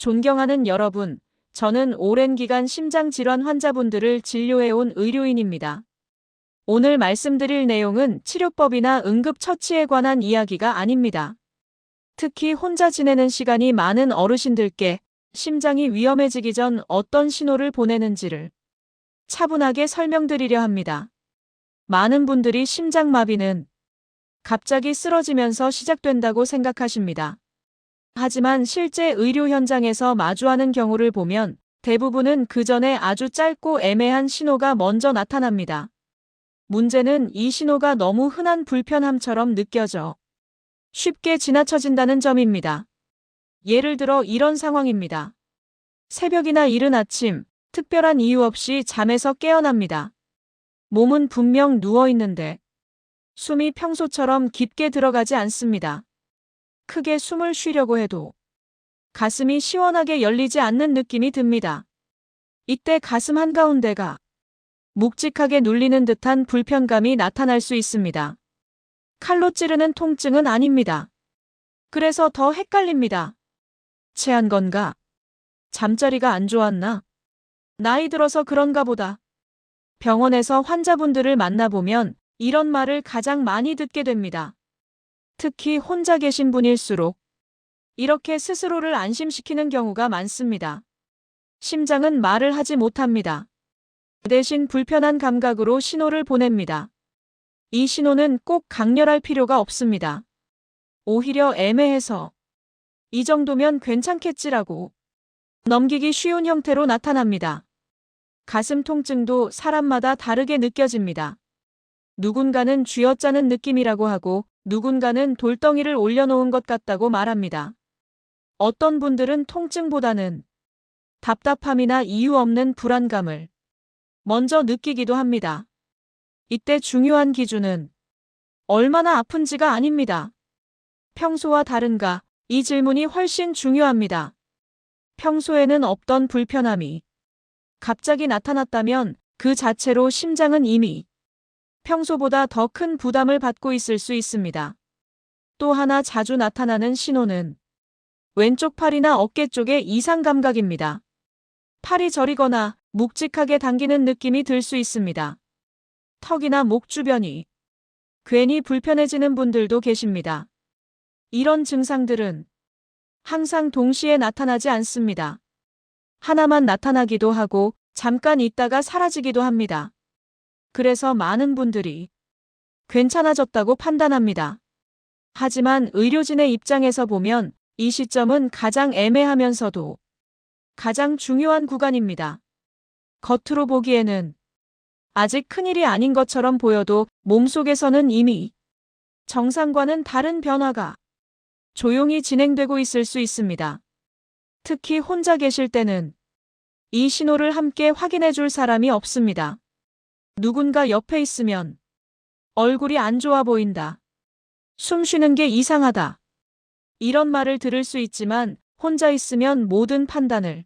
존경하는 여러분, 저는 오랜 기간 심장질환 환자분들을 진료해온 의료인입니다. 오늘 말씀드릴 내용은 치료법이나 응급처치에 관한 이야기가 아닙니다. 특히 혼자 지내는 시간이 많은 어르신들께 심장이 위험해지기 전 어떤 신호를 보내는지를 차분하게 설명드리려 합니다. 많은 분들이 심장마비는 갑자기 쓰러지면서 시작된다고 생각하십니다. 하지만 실제 의료 현장에서 마주하는 경우를 보면 대부분은 그 전에 아주 짧고 애매한 신호가 먼저 나타납니다. 문제는 이 신호가 너무 흔한 불편함처럼 느껴져 쉽게 지나쳐진다는 점입니다. 예를 들어 이런 상황입니다. 새벽이나 이른 아침, 특별한 이유 없이 잠에서 깨어납니다. 몸은 분명 누워 있는데 숨이 평소처럼 깊게 들어가지 않습니다. 크게 숨을 쉬려고 해도 가슴이 시원하게 열리지 않는 느낌이 듭니다. 이때 가슴 한가운데가 묵직하게 눌리는 듯한 불편감이 나타날 수 있습니다. 칼로 찌르는 통증은 아닙니다. 그래서 더 헷갈립니다. 체한 건가? 잠자리가 안 좋았나? 나이 들어서 그런가 보다. 병원에서 환자분들을 만나보면 이런 말을 가장 많이 듣게 됩니다. 특히 혼자 계신 분일수록 이렇게 스스로를 안심시키는 경우가 많습니다. 심장은 말을 하지 못합니다. 대신 불편한 감각으로 신호를 보냅니다. 이 신호는 꼭 강렬할 필요가 없습니다. 오히려 애매해서 이 정도면 괜찮겠지라고 넘기기 쉬운 형태로 나타납니다. 가슴 통증도 사람마다 다르게 느껴집니다. 누군가는 쥐어짜는 느낌이라고 하고 누군가는 돌덩이를 올려놓은 것 같다고 말합니다. 어떤 분들은 통증보다는 답답함이나 이유 없는 불안감을 먼저 느끼기도 합니다. 이때 중요한 기준은 얼마나 아픈지가 아닙니다. 평소와 다른가? 이 질문이 훨씬 중요합니다. 평소에는 없던 불편함이 갑자기 나타났다면 그 자체로 심장은 이미 평소보다 더 큰 부담을 받고 있을 수 있습니다. 또 하나 자주 나타나는 신호는 왼쪽 팔이나 어깨 쪽의 이상 감각입니다. 팔이 저리거나 묵직하게 당기는 느낌이 들 수 있습니다. 턱이나 목 주변이 괜히 불편해지는 분들도 계십니다. 이런 증상들은 항상 동시에 나타나지 않습니다. 하나만 나타나기도 하고 잠깐 있다가 사라지기도 합니다. 그래서 많은 분들이 괜찮아졌다고 판단합니다. 하지만 의료진의 입장에서 보면 이 시점은 가장 애매하면서도 가장 중요한 구간입니다. 겉으로 보기에는 아직 큰일이 아닌 것처럼 보여도 몸속에서는 이미 정상과는 다른 변화가 조용히 진행되고 있을 수 있습니다. 특히 혼자 계실 때는 이 신호를 함께 확인해 줄 사람이 없습니다. 누군가 옆에 있으면 얼굴이 안 좋아 보인다. 숨 쉬는 게 이상하다. 이런 말을 들을 수 있지만 혼자 있으면 모든 판단을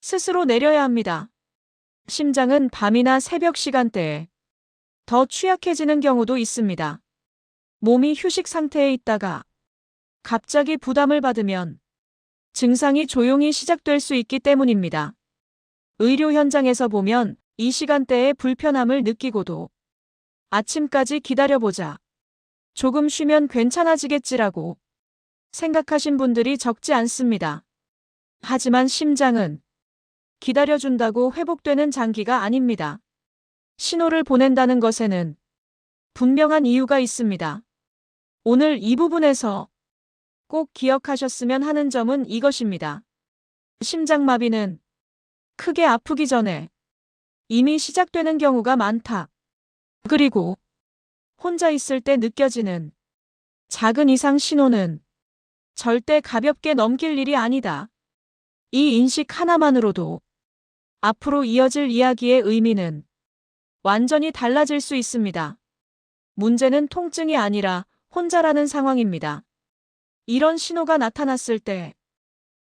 스스로 내려야 합니다. 심장은 밤이나 새벽 시간대에 더 취약해지는 경우도 있습니다. 몸이 휴식 상태에 있다가 갑자기 부담을 받으면 증상이 조용히 시작될 수 있기 때문입니다. 의료 현장에서 보면 이 시간대에 불편함을 느끼고도 아침까지 기다려보자. 조금 쉬면 괜찮아지겠지라고 생각하신 분들이 적지 않습니다. 하지만 심장은 기다려준다고 회복되는 장기가 아닙니다. 신호를 보낸다는 것에는 분명한 이유가 있습니다. 오늘 이 부분에서 꼭 기억하셨으면 하는 점은 이것입니다. 심장마비는 크게 아프기 전에 이미 시작되는 경우가 많다. 그리고 혼자 있을 때 느껴지는 작은 이상 신호는 절대 가볍게 넘길 일이 아니다. 이 인식 하나만으로도 앞으로 이어질 이야기의 의미는 완전히 달라질 수 있습니다. 문제는 통증이 아니라 혼자라는 상황입니다. 이런 신호가 나타났을 때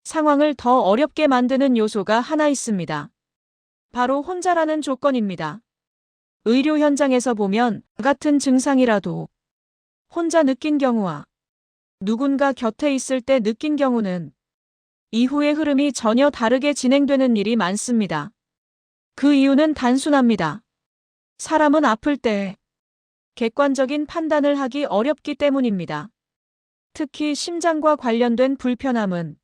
상황을 더 어렵게 만드는 요소가 하나 있습니다. 바로 혼자라는 조건입니다. 의료 현장에서 보면 같은 증상이라도 혼자 느낀 경우와 누군가 곁에 있을 때 느낀 경우는 이후의 흐름이 전혀 다르게 진행되는 일이 많습니다. 그 이유는 단순합니다. 사람은 아플 때 객관적인 판단을 하기 어렵기 때문입니다. 특히 심장과 관련된 불편함은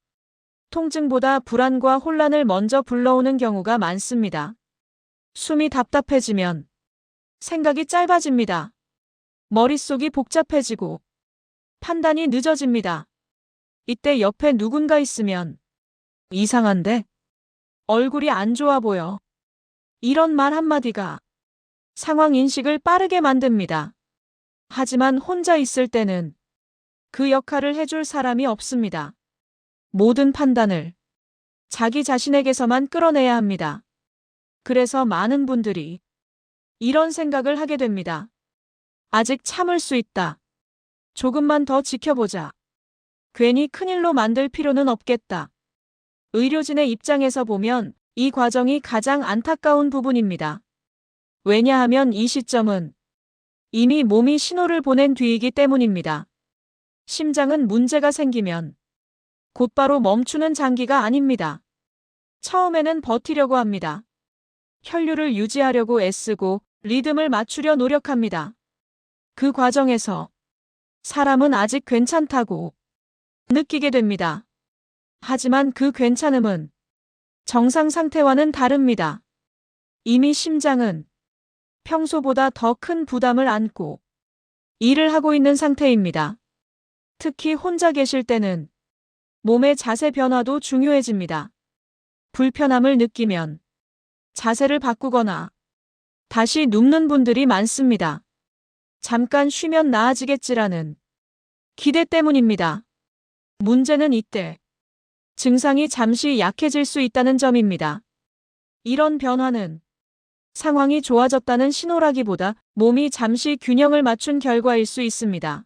통증보다 불안과 혼란을 먼저 불러오는 경우가 많습니다. 숨이 답답해지면 생각이 짧아집니다. 머릿속이 복잡해지고 판단이 늦어집니다. 이때 옆에 누군가 있으면 이상한데? 얼굴이 안 좋아 보여. 이런 말 한마디가 상황 인식을 빠르게 만듭니다. 하지만 혼자 있을 때는 그 역할을 해줄 사람이 없습니다. 모든 판단을 자기 자신에게서만 끌어내야 합니다. 그래서 많은 분들이 이런 생각을 하게 됩니다. 아직 참을 수 있다. 조금만 더 지켜보자. 괜히 큰일로 만들 필요는 없겠다. 의료진의 입장에서 보면 이 과정이 가장 안타까운 부분입니다. 왜냐하면 이 시점은 이미 몸이 신호를 보낸 뒤이기 때문입니다. 심장은 문제가 생기면 곧바로 멈추는 장기가 아닙니다. 처음에는 버티려고 합니다. 혈류를 유지하려고 애쓰고 리듬을 맞추려 노력합니다. 그 과정에서 사람은 아직 괜찮다고 느끼게 됩니다. 하지만 그 괜찮음은 정상 상태와는 다릅니다. 이미 심장은 평소보다 더 큰 부담을 안고 일을 하고 있는 상태입니다. 특히 혼자 계실 때는 몸의 자세 변화도 중요해집니다. 불편함을 느끼면 자세를 바꾸거나 다시 눕는 분들이 많습니다. 잠깐 쉬면 나아지겠지라는 기대 때문입니다. 문제는 이때 증상이 잠시 약해질 수 있다는 점입니다. 이런 변화는 상황이 좋아졌다는 신호라기보다 몸이 잠시 균형을 맞춘 결과일 수 있습니다.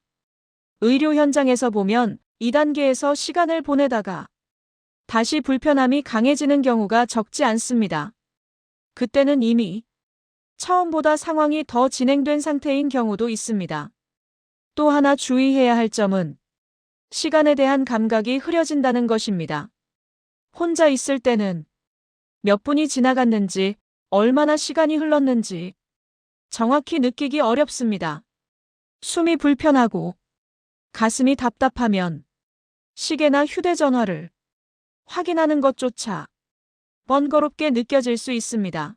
의료 현장에서 보면 2단계에서 시간을 보내다가 다시 불편함이 강해지는 경우가 적지 않습니다. 그때는 이미 처음보다 상황이 더 진행된 상태인 경우도 있습니다. 또 하나 주의해야 할 점은 시간에 대한 감각이 흐려진다는 것입니다. 혼자 있을 때는 몇 분이 지나갔는지, 얼마나 시간이 흘렀는지 정확히 느끼기 어렵습니다. 숨이 불편하고 가슴이 답답하면 시계나 휴대전화를 확인하는 것조차 번거롭게 느껴질 수 있습니다.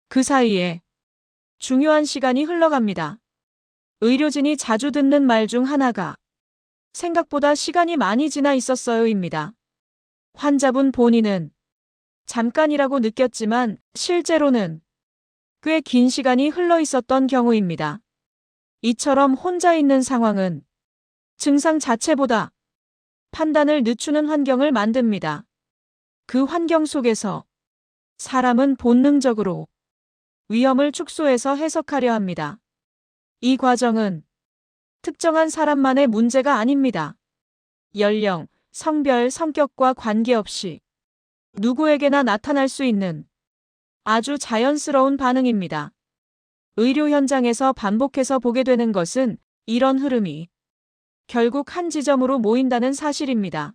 그 사이에 중요한 시간이 흘러갑니다. 의료진이 자주 듣는 말 중 하나가 생각보다 시간이 많이 지나 있었어요입니다. 환자분 본인은 잠깐이라고 느꼈지만 실제로는 꽤 긴 시간이 흘러 있었던 경우입니다. 이처럼 혼자 있는 상황은 증상 자체보다 판단을 늦추는 환경을 만듭니다. 그 환경 속에서 사람은 본능적으로 위험을 축소해서 해석하려 합니다. 이 과정은 특정한 사람만의 문제가 아닙니다. 연령, 성별, 성격과 관계없이 누구에게나 나타날 수 있는 아주 자연스러운 반응입니다. 의료 현장에서 반복해서 보게 되는 것은 이런 흐름이 결국 한 지점으로 모인다는 사실입니다.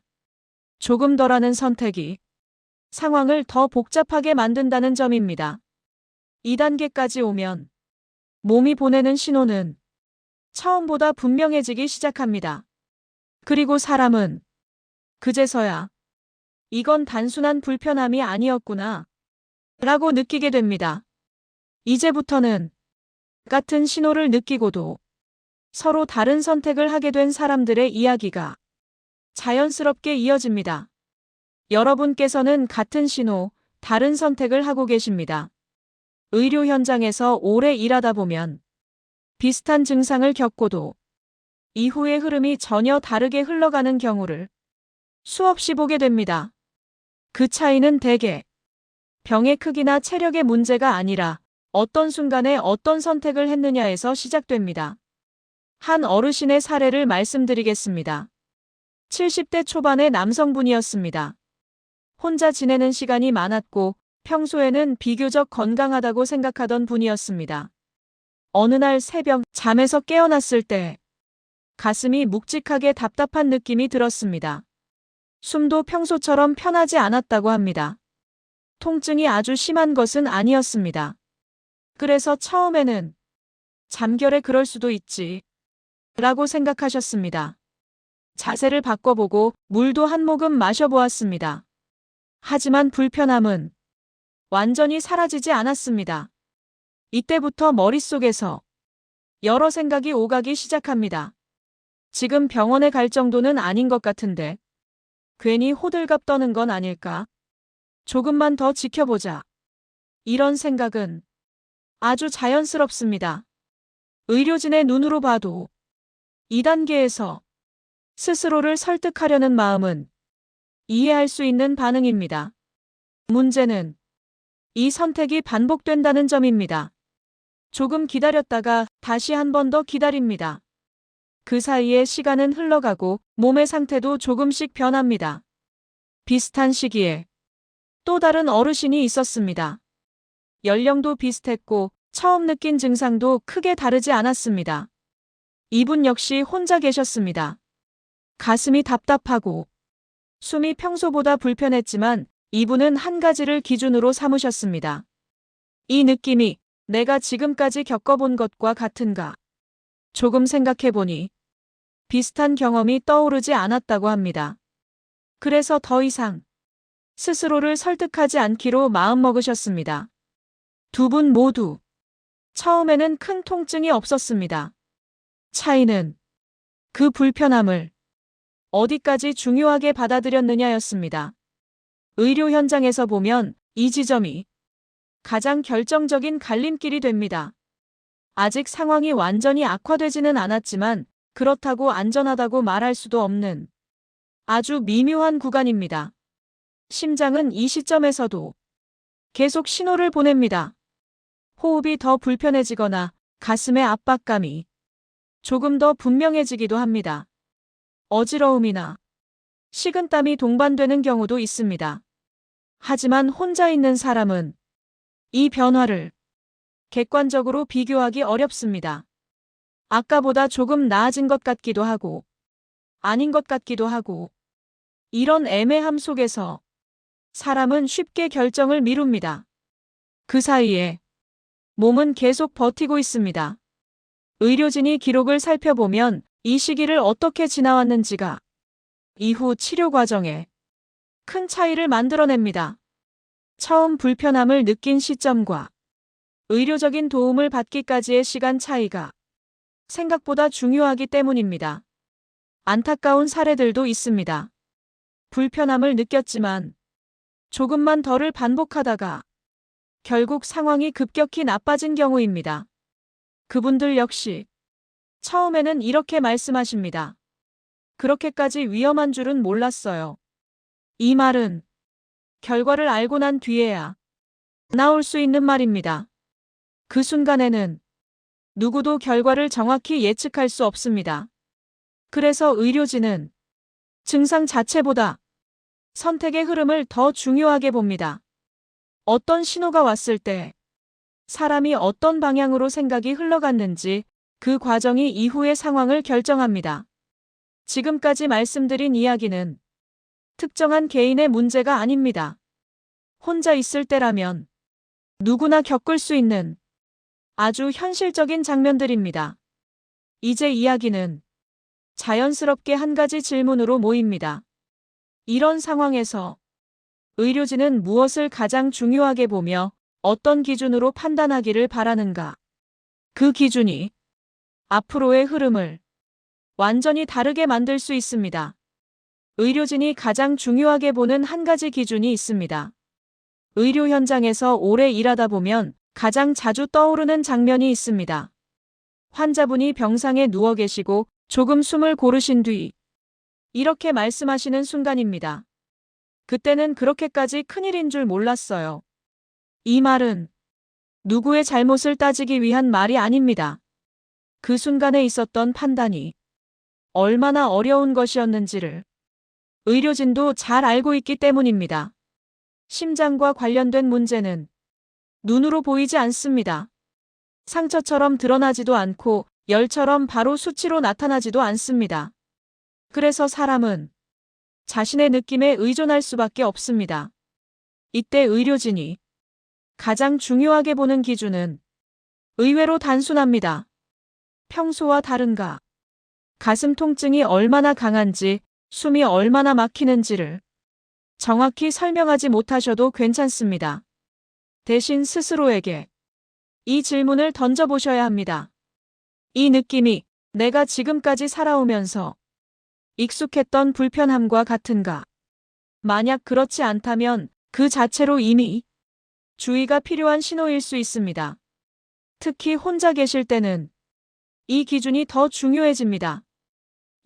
조금 덜하는 선택이 상황을 더 복잡하게 만든다는 점입니다. 2단계까지 오면 몸이 보내는 신호는 처음보다 분명해지기 시작합니다. 그리고 사람은 그제서야 이건 단순한 불편함이 아니었구나 라고 느끼게 됩니다. 이제부터는 같은 신호를 느끼고도 서로 다른 선택을 하게 된 사람들의 이야기가 자연스럽게 이어집니다. 여러분께서는 같은 신호, 다른 선택을 하고 계십니다. 의료 현장에서 오래 일하다 보면 비슷한 증상을 겪고도 이후의 흐름이 전혀 다르게 흘러가는 경우를 수없이 보게 됩니다. 그 차이는 대개 병의 크기나 체력의 문제가 아니라 어떤 순간에 어떤 선택을 했느냐에서 시작됩니다. 한 어르신의 사례를 말씀드리겠습니다. 70대 초반의 남성분이었습니다. 혼자 지내는 시간이 많았고 평소에는 비교적 건강하다고 생각하던 분이었습니다. 어느 날 새벽 잠에서 깨어났을 때 가슴이 묵직하게 답답한 느낌이 들었습니다. 숨도 평소처럼 편하지 않았다고 합니다. 통증이 아주 심한 것은 아니었습니다. 그래서 처음에는 잠결에 그럴 수도 있지 라고 생각하셨습니다. 자세를 바꿔보고 물도 한 모금 마셔보았습니다. 하지만 불편함은 완전히 사라지지 않았습니다. 이때부터 머릿속에서 여러 생각이 오가기 시작합니다. 지금 병원에 갈 정도는 아닌 것 같은데 괜히 호들갑 떠는 건 아닐까? 조금만 더 지켜보자. 이런 생각은 아주 자연스럽습니다. 의료진의 눈으로 봐도 2단계에서 스스로를 설득하려는 마음은 이해할 수 있는 반응입니다. 문제는 이 선택이 반복된다는 점입니다. 조금 기다렸다가 다시 한 번 더 기다립니다. 그 사이에 시간은 흘러가고 몸의 상태도 조금씩 변합니다. 비슷한 시기에 또 다른 어르신이 있었습니다. 연령도 비슷했고 처음 느낀 증상도 크게 다르지 않았습니다. 이분 역시 혼자 계셨습니다. 가슴이 답답하고 숨이 평소보다 불편했지만 이분은 한 가지를 기준으로 삼으셨습니다. 이 느낌이 내가 지금까지 겪어본 것과 같은가? 조금 생각해보니 비슷한 경험이 떠오르지 않았다고 합니다. 그래서 더 이상 스스로를 설득하지 않기로 마음먹으셨습니다. 두 분 모두 처음에는 큰 통증이 없었습니다. 차이는 그 불편함을 어디까지 중요하게 받아들였느냐였습니다. 의료 현장에서 보면 이 지점이 가장 결정적인 갈림길이 됩니다. 아직 상황이 완전히 악화되지는 않았지만 그렇다고 안전하다고 말할 수도 없는 아주 미묘한 구간입니다. 심장은 이 시점에서도 계속 신호를 보냅니다. 호흡이 더 불편해지거나 가슴의 압박감이 조금 더 분명해지기도 합니다. 어지러움이나 식은땀이 동반되는 경우도 있습니다. 하지만 혼자 있는 사람은 이 변화를 객관적으로 비교하기 어렵습니다. 아까보다 조금 나아진 것 같기도 하고 아닌 것 같기도 하고 이런 애매함 속에서 사람은 쉽게 결정을 미룹니다. 그 사이에 몸은 계속 버티고 있습니다. 의료진이 기록을 살펴보면 이 시기를 어떻게 지나왔는지가 이후 치료 과정에 큰 차이를 만들어냅니다. 처음 불편함을 느낀 시점과 의료적인 도움을 받기까지의 시간 차이가 생각보다 중요하기 때문입니다. 안타까운 사례들도 있습니다. 불편함을 느꼈지만 조금만 더를 반복하다가 결국 상황이 급격히 나빠진 경우입니다. 그분들 역시 처음에는 이렇게 말씀하십니다. 그렇게까지 위험한 줄은 몰랐어요. 이 말은 결과를 알고 난 뒤에야 나올 수 있는 말입니다. 그 순간에는 누구도 결과를 정확히 예측할 수 없습니다. 그래서 의료진은 증상 자체보다 선택의 흐름을 더 중요하게 봅니다. 어떤 신호가 왔을 때 사람이 어떤 방향으로 생각이 흘러갔는지 그 과정이 이후의 상황을 결정합니다. 지금까지 말씀드린 이야기는 특정한 개인의 문제가 아닙니다. 혼자 있을 때라면 누구나 겪을 수 있는 아주 현실적인 장면들입니다. 이제 이야기는 자연스럽게 한 가지 질문으로 모입니다. 이런 상황에서 의료진은 무엇을 가장 중요하게 보며 어떤 기준으로 판단하기를 바라는가? 그 기준이 앞으로의 흐름을 완전히 다르게 만들 수 있습니다. 의료진이 가장 중요하게 보는 한 가지 기준이 있습니다. 의료 현장에서 오래 일하다 보면 가장 자주 떠오르는 장면이 있습니다. 환자분이 병상에 누워 계시고 조금 숨을 고르신 뒤 이렇게 말씀하시는 순간입니다. 그때는 그렇게까지 큰일인 줄 몰랐어요. 이 말은 누구의 잘못을 따지기 위한 말이 아닙니다. 그 순간에 있었던 판단이 얼마나 어려운 것이었는지를 의료진도 잘 알고 있기 때문입니다. 심장과 관련된 문제는 눈으로 보이지 않습니다. 상처처럼 드러나지도 않고 열처럼 바로 수치로 나타나지도 않습니다. 그래서 사람은 자신의 느낌에 의존할 수밖에 없습니다. 이때 의료진이 가장 중요하게 보는 기준은 의외로 단순합니다. 평소와 다른가? 가슴 통증이 얼마나 강한지, 숨이 얼마나 막히는지를 정확히 설명하지 못하셔도 괜찮습니다. 대신 스스로에게 이 질문을 던져보셔야 합니다. 이 느낌이 내가 지금까지 살아오면서 익숙했던 불편함과 같은가? 만약 그렇지 않다면 그 자체로 이미 주의가 필요한 신호일 수 있습니다. 특히 혼자 계실 때는 이 기준이 더 중요해집니다.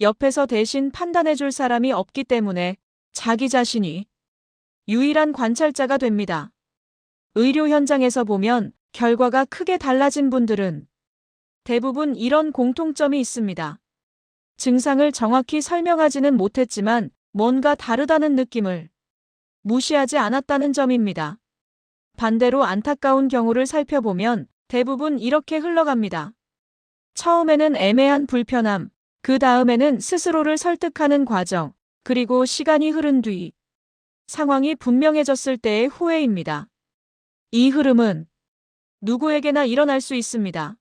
옆에서 대신 판단해줄 사람이 없기 때문에 자기 자신이 유일한 관찰자가 됩니다. 의료 현장에서 보면 결과가 크게 달라진 분들은 대부분 이런 공통점이 있습니다. 증상을 정확히 설명하지는 못했지만 뭔가 다르다는 느낌을 무시하지 않았다는 점입니다. 반대로 안타까운 경우를 살펴보면 대부분 이렇게 흘러갑니다. 처음에는 애매한 불편함, 그 다음에는 스스로를 설득하는 과정, 그리고 시간이 흐른 뒤 상황이 분명해졌을 때의 후회입니다. 이 흐름은 누구에게나 일어날 수 있습니다.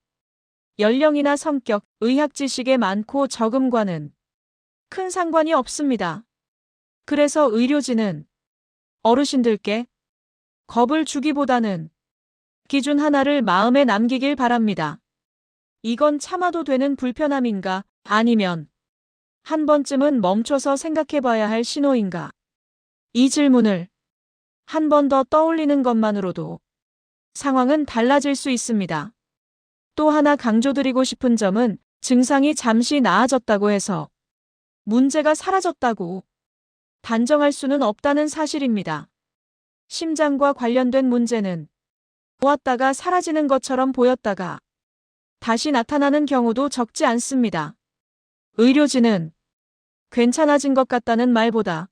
연령이나 성격, 의학 지식의 많고 적음과는 큰 상관이 없습니다. 그래서 의료진은 어르신들께 겁을 주기보다는 기준 하나를 마음에 남기길 바랍니다. 이건 참아도 되는 불편함인가? 아니면 한 번쯤은 멈춰서 생각해봐야 할 신호인가? 이 질문을 한 번 더 떠올리는 것만으로도 상황은 달라질 수 있습니다. 또 하나 강조드리고 싶은 점은 증상이 잠시 나아졌다고 해서 문제가 사라졌다고 단정할 수는 없다는 사실입니다. 심장과 관련된 문제는 보았다가 사라지는 것처럼 보였다가 다시 나타나는 경우도 적지 않습니다. 의료진은 괜찮아진 것 같다는 말보다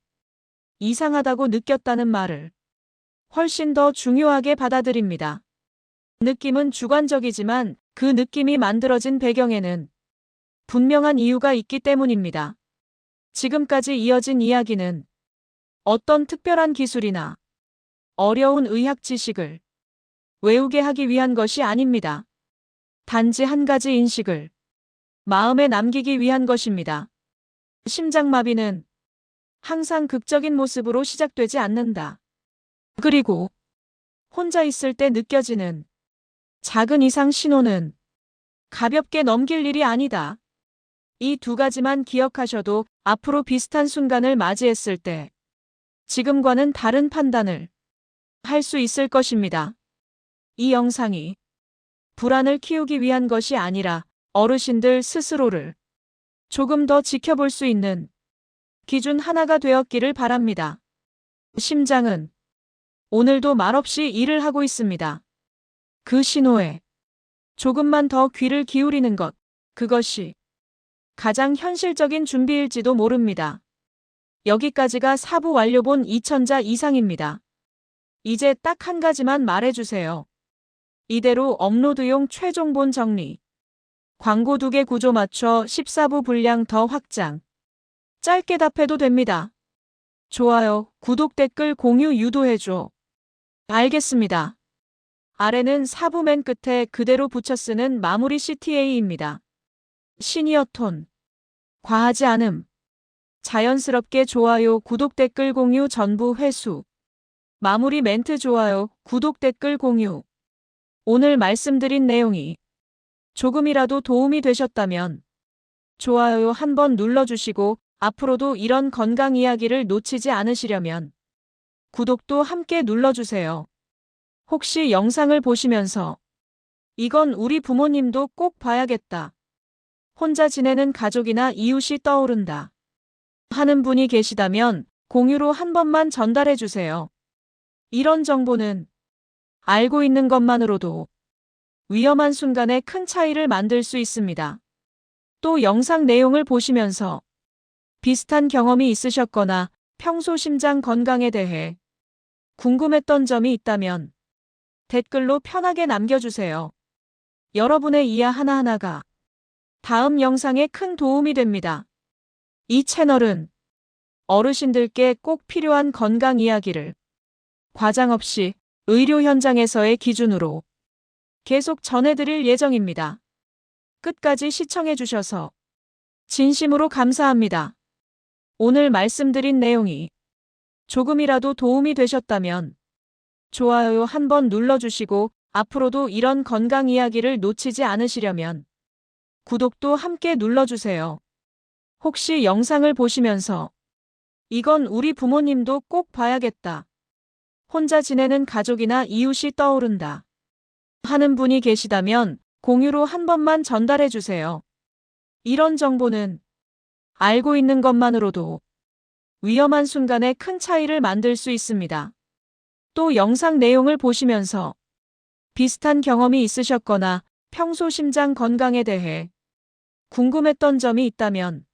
이상하다고 느꼈다는 말을 훨씬 더 중요하게 받아들입니다. 느낌은 주관적이지만 그 느낌이 만들어진 배경에는 분명한 이유가 있기 때문입니다. 지금까지 이어진 이야기는 어떤 특별한 기술이나 어려운 의학 지식을 외우게 하기 위한 것이 아닙니다. 단지 한 가지 인식을 마음에 남기기 위한 것입니다. 심장마비는 항상 극적인 모습으로 시작되지 않는다. 그리고 혼자 있을 때 느껴지는 작은 이상 신호는 가볍게 넘길 일이 아니다. 이 두 가지만 기억하셔도 앞으로 비슷한 순간을 맞이했을 때 지금과는 다른 판단을 할 수 있을 것입니다. 이 영상이 불안을 키우기 위한 것이 아니라 어르신들 스스로를 조금 더 지켜볼 수 있는 기준 하나가 되었기를 바랍니다. 심장은 오늘도 말없이 일을 하고 있습니다. 그 신호에 조금만 더 귀를 기울이는 것, 그것이 가장 현실적인 준비일지도 모릅니다. 여기까지가 4부 완료본 2000자 이상입니다. 이제 딱 한 가지만 말해주세요. 이대로 업로드용 최종본 정리. 광고 2개 구조 맞춰 14부 분량 더 확장. 짧게 답해도 됩니다. 좋아요, 구독, 댓글, 공유 유도해줘. 알겠습니다. 아래는 4부 맨 끝에 그대로 붙여 쓰는 마무리 CTA입니다. 시니어 톤. 과하지 않음. 자연스럽게 좋아요, 구독, 댓글, 공유 전부 회수. 마무리 멘트 좋아요, 구독, 댓글, 공유. 오늘 말씀드린 내용이 조금이라도 도움이 되셨다면 좋아요 한번 눌러주시고 앞으로도 이런 건강 이야기를 놓치지 않으시려면 구독도 함께 눌러주세요. 혹시 영상을 보시면서 이건 우리 부모님도 꼭 봐야겠다. 혼자 지내는 가족이나 이웃이 떠오른다. 하는 분이 계시다면 공유로 한 번만 전달해 주세요. 이런 정보는 알고 있는 것만으로도 위험한 순간에 큰 차이를 만들 수 있습니다. 또 영상 내용을 보시면서 비슷한 경험이 있으셨거나 평소 심장 건강에 대해 궁금했던 점이 있다면 댓글로 편하게 남겨주세요. 여러분의 이야 하나하나가 다음 영상에 큰 도움이 됩니다. 이 채널은 어르신들께 꼭 필요한 건강 이야기를 과장 없이 의료 현장에서의 기준으로 계속 전해드릴 예정입니다. 끝까지 시청해주셔서 진심으로 감사합니다. 오늘 말씀드린 내용이 조금이라도 도움이 되셨다면 좋아요 한번 눌러주시고 앞으로도 이런 건강 이야기를 놓치지 않으시려면 구독도 함께 눌러주세요. 혹시 영상을 보시면서 이건 우리 부모님도 꼭 봐야겠다. 혼자 지내는 가족이나 이웃이 떠오른다. 하는 분이 계시다면 공유로 한 번만 전달해 주세요. 이런 정보는 알고 있는 것만으로도 위험한 순간에 큰 차이를 만들 수 있습니다. 또 영상 내용을 보시면서 비슷한 경험이 있으셨거나 평소 심장 건강에 대해 궁금했던 점이 있다면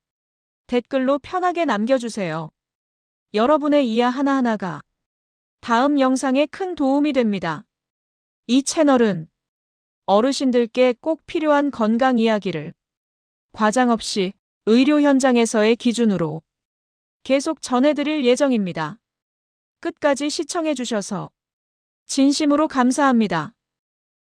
댓글로 편하게 남겨주세요. 여러분의 이야 하나하나가 다음 영상에 큰 도움이 됩니다. 이 채널은 어르신들께 꼭 필요한 건강 이야기를 과장 없이 의료 현장에서의 기준으로 계속 전해드릴 예정입니다. 끝까지 시청해주셔서 진심으로 감사합니다.